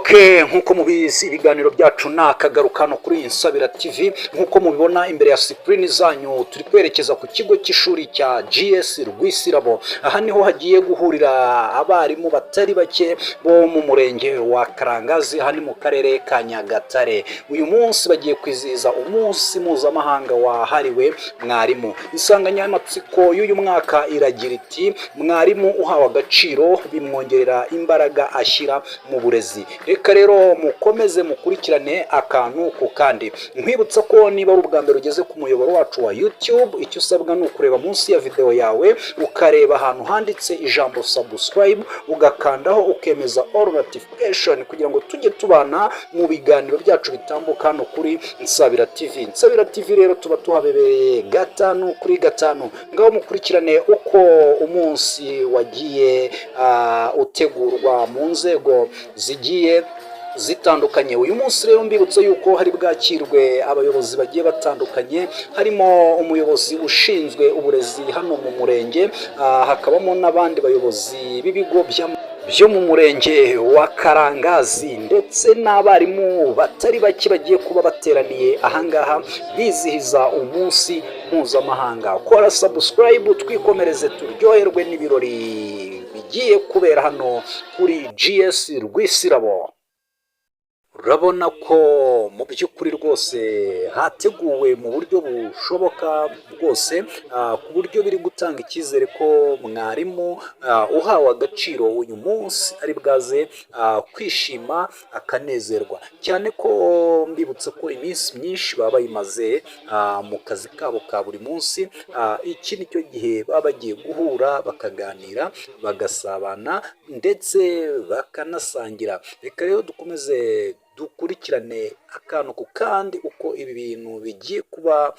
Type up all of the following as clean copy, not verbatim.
Okay, nkuko mubizi ibiganiro byacu nakagarukano kuri Insabira TV. Nkuko mubibona imbere ya screen zanyu turi kwerekeza ku kigo cy'ishuri cya GS Rwisirabo. Aha niho hagiye guhurira abarimu batari bake bo mu murenge wa Karangazi hani mu karere ka Nyagatare. Uyu munsi bagiye kwizihiza umunsi mpuzamahanga wahariwe mwarimu. Insanganyamatsiko y'uyu mwaka iragira iti mwarimu uhawe agaciro bimwongerera imbaraga ashyira mu burezi. Reka rero mukomeze mukurikirane akantu ku kandi. Nkwibutsa ko niba ari ubwa mbere ugeze ku muyoboro wacu wa YouTube, icyo usabwa ni ukureba munsi ya video yawe ukareba ahantu handitse ijambo subscribe, ugakandaho ukemeza all notification kugira ngo tujye tubana mu biganiro byacu bitambuka hano kuri Insabira TV. Insabira TV rero tuba tuhabebereye gatanu kuri gatanu. Ngaho mukurikirane uko umunsi wagiye utegurwa mu nzego zigiye zitandukanye. Uyu munsi rero mbibutse yuko hari bwakirwe abayobozi bagiye batandukanye, harimo umuyobozi ushinzwe uburezi hano mu murenge, hakabamo n'abandi bayobozi b'ibigo byo mu murenge wa Karangazi, ndetse n'abarimu batari bake bagiye kuba bateraniye ahangaha bizihiza umunsi mpuzamahanga. Kora subscribe twikomereze turyoherwe n'ibirori bigiye kubera hano kuri GS Rwisirabo. Urabona ko mu by'ukuri rwose hateguwe mu buryo bushoboka bwose, ku buryo biri gutanga icyizere ko mwarimu uhawe agaciro uyu munsi ari bwaze kwishima akanezerwa, cyane ko mbibutse ko iminsi myinshi baba bayimaze mu kazi kabo ka buri munsi. Iki ni cyo gihe baba bagiye guhura bakaganira, bagasabana ndetse bakanasangira. Reka rero dukomeze dukurikirane akantu ku kandi uko ibi bintu bigiye kuba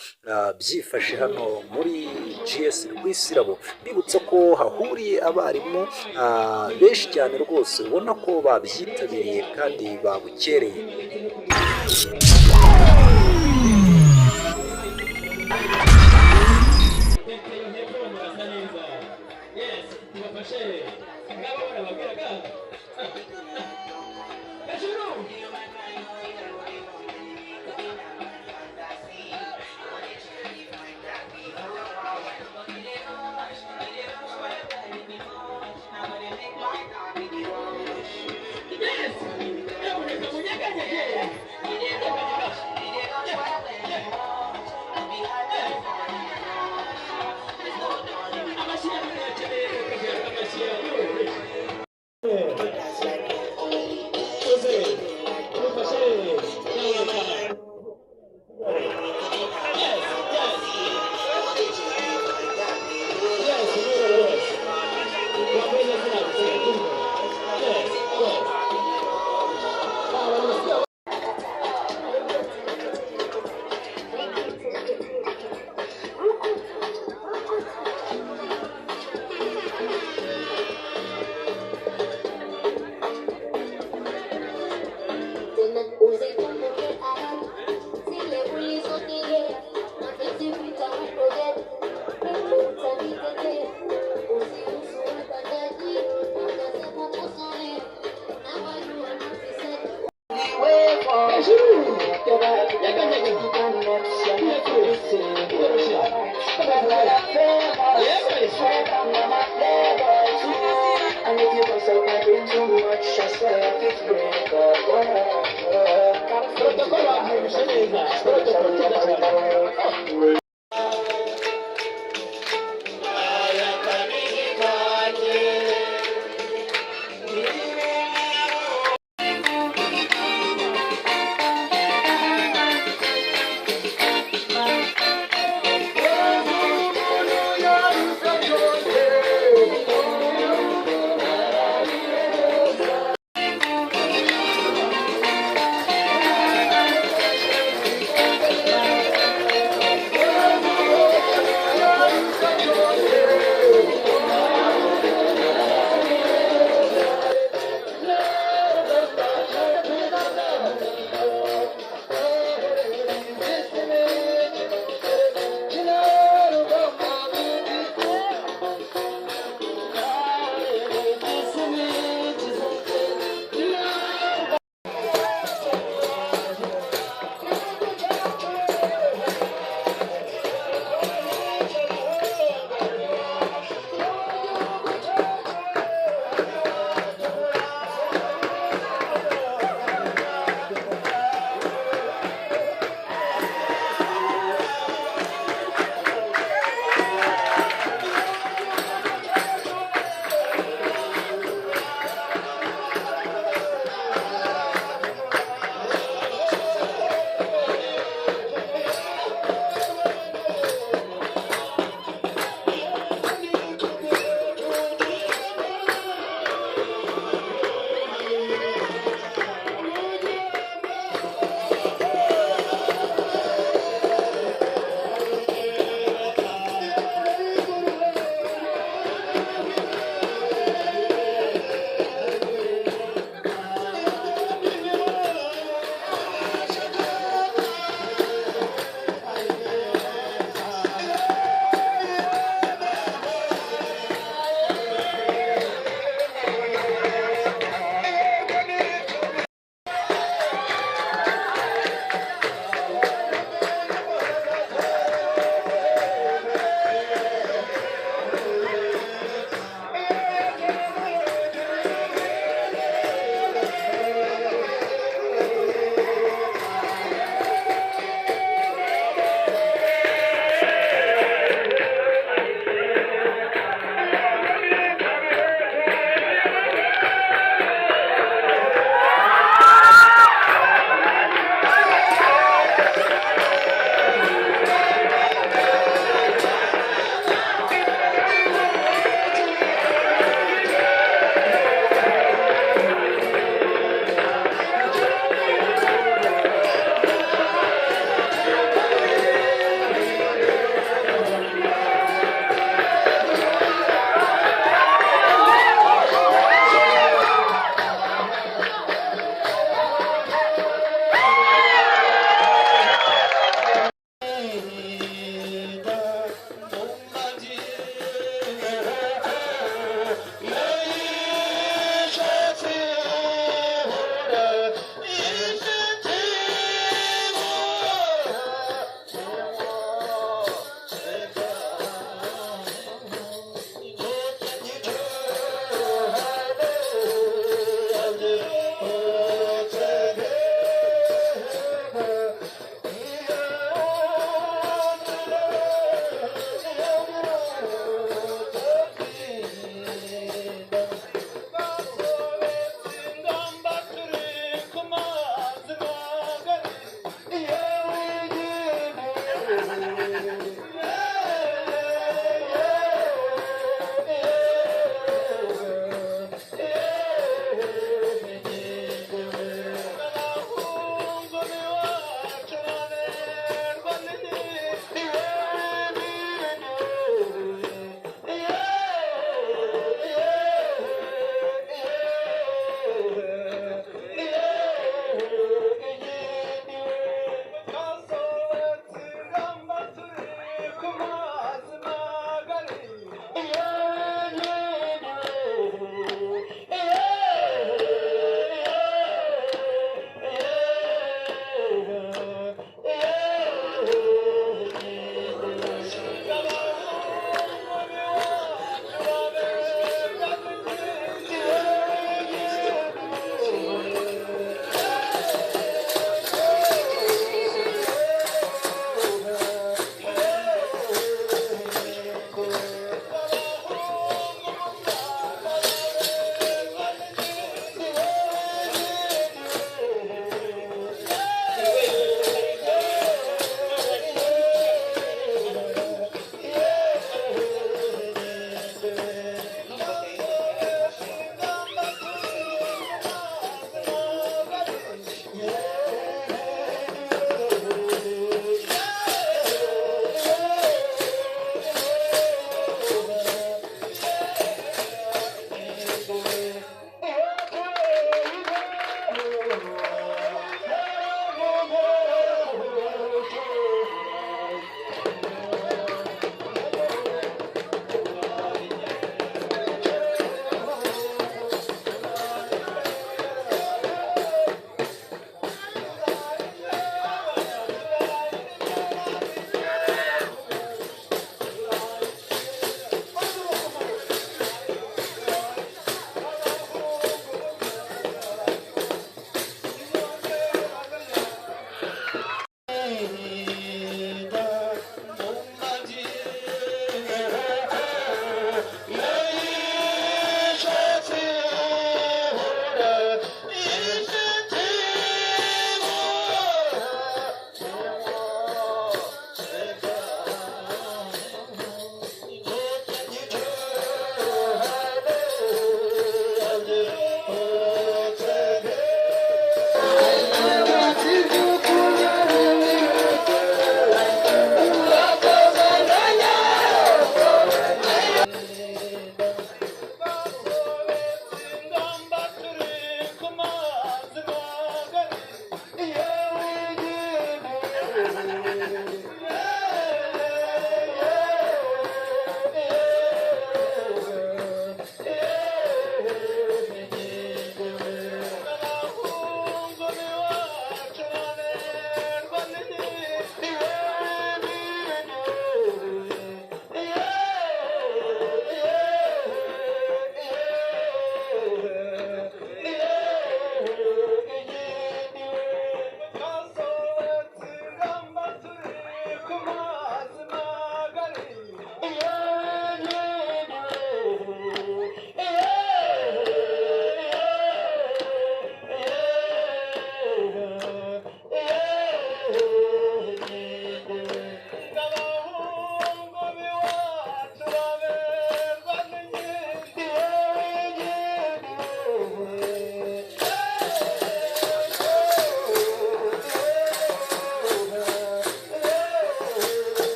byifashe hano muri GS Rwisirabo. Bibutsa ko hahuriye abarimu benshi cyane rwose, ubona ko babyitabiriye kandi babukereye.